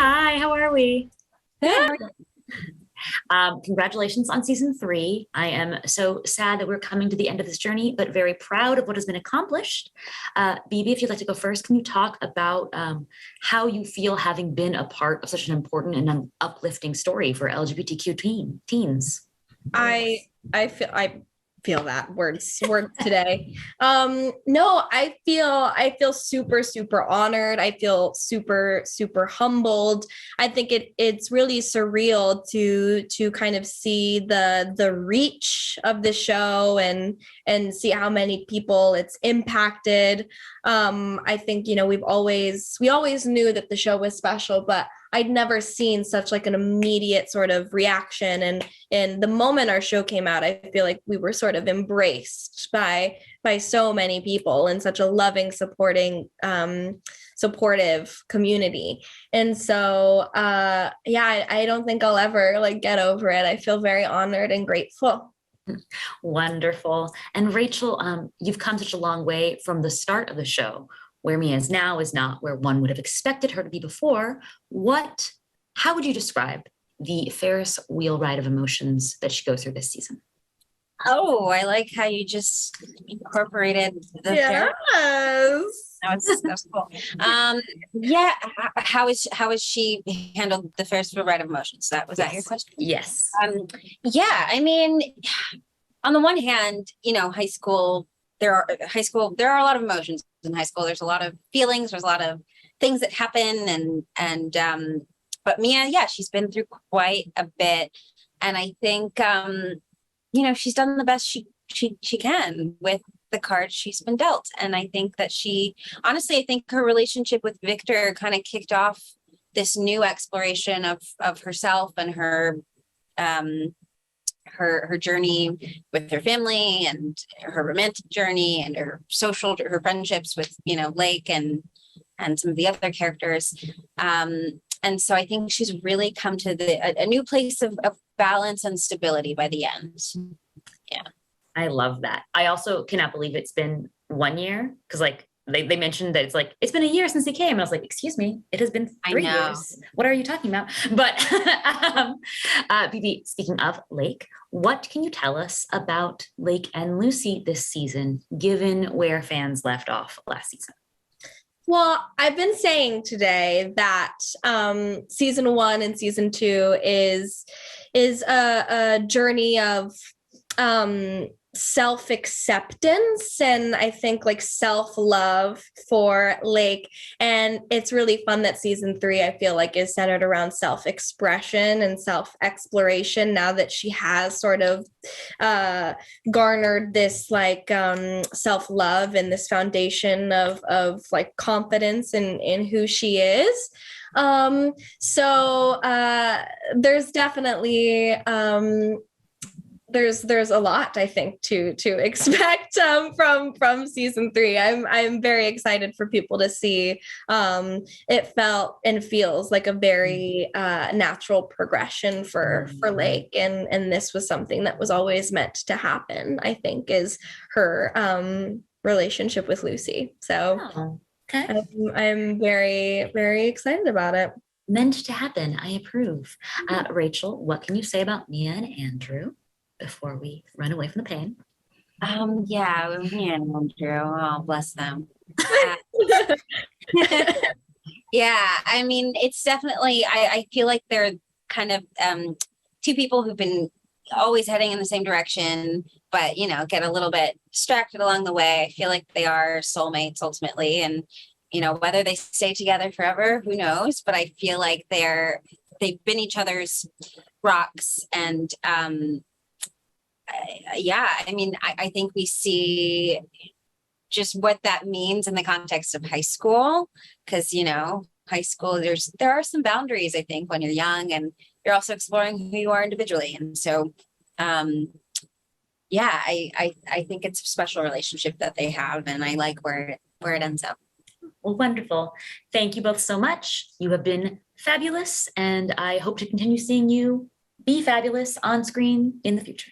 Hi, how are we? Good. Congratulations on season three. I am so sad that we're coming to the end of this journey, but very proud of what has been accomplished. Bebe, if you'd like to go first, can you talk about how you feel having been a part of such an important and an uplifting story for LGBTQ teens? I I feel that word today. No, I feel super honored. I feel super humbled. I think it's really surreal to kind of see the reach of the show and see how many people it's impacted. I think, we always knew that the show was special, but I'd never seen such like an immediate sort of reaction. And the moment our show came out, I feel like we were sort of embraced by so many people in such a loving, supportive community. And so yeah, I don't think I'll ever like get over it. I feel very honored and grateful. Wonderful. And Rachel, you've come such a long way from the start of the show. Where Mia is now is not where one would have expected her to be before. How would you describe the Ferris wheel ride of emotions that she goes through this season? Oh, I like how you just incorporated the fair. Yes. That's cool. Yeah. How is she handled the Ferris wheel ride of emotions? That your question? Yes. Yeah. I mean, on the one hand, there are a lot of emotions in high school. There's a lot of feelings. There's a lot of things that happen, and but Mia, yeah, she's been through quite a bit, and I think she's done the best she can with the cards she's been dealt. And I think that I think her relationship with Victor kind of kicked off this new exploration of herself and her journey with her family and her romantic journey and her friendships with Lake and some of the other characters. And so I think she's really come to a new place of balance and stability by the end. Yeah. I love that. I also cannot believe it's been 1 year because like they mentioned that it's been a year since he came. And I was like, excuse me, it has been 3 years. What are you talking about? But Bibi, speaking of Lake, what can you tell us about Lake and Lucy this season, given where fans left off last season? Well, I've been saying today that season one and season two is a journey of self-acceptance and I think like self-love for Lake. And it's really fun that season three, I feel like, is centered around self-expression and self-exploration now that she has sort of garnered this like self-love and this foundation of like confidence in who she is. So there's definitely there's a lot I think to expect from season three. I'm very excited for people to see. It felt and feels like a very natural progression for Lake, and this was something that was always meant to happen. I think is her relationship with Lucy. So Okay. I'm very excited about it. Meant to happen. I approve. Rachel, what can you say about Mia and Andrew before we run away from the pain? Yeah, me and Andrew. Oh, bless them. Yeah, I mean, it's definitely, I feel like they're kind of two people who've been always heading in the same direction, but, get a little bit distracted along the way. I feel like they are soulmates ultimately. And, whether they stay together forever, who knows? But I feel like they've been each other's rocks. And yeah, I mean, I think we see just what that means in the context of high school, because high school, there are some boundaries, I think, when you're young and you're also exploring who you are individually. And so yeah, I think it's a special relationship that they have, and I like where it ends up. Well, wonderful. Thank you both so much. You have been fabulous, and I hope to continue seeing you be fabulous on screen in the future.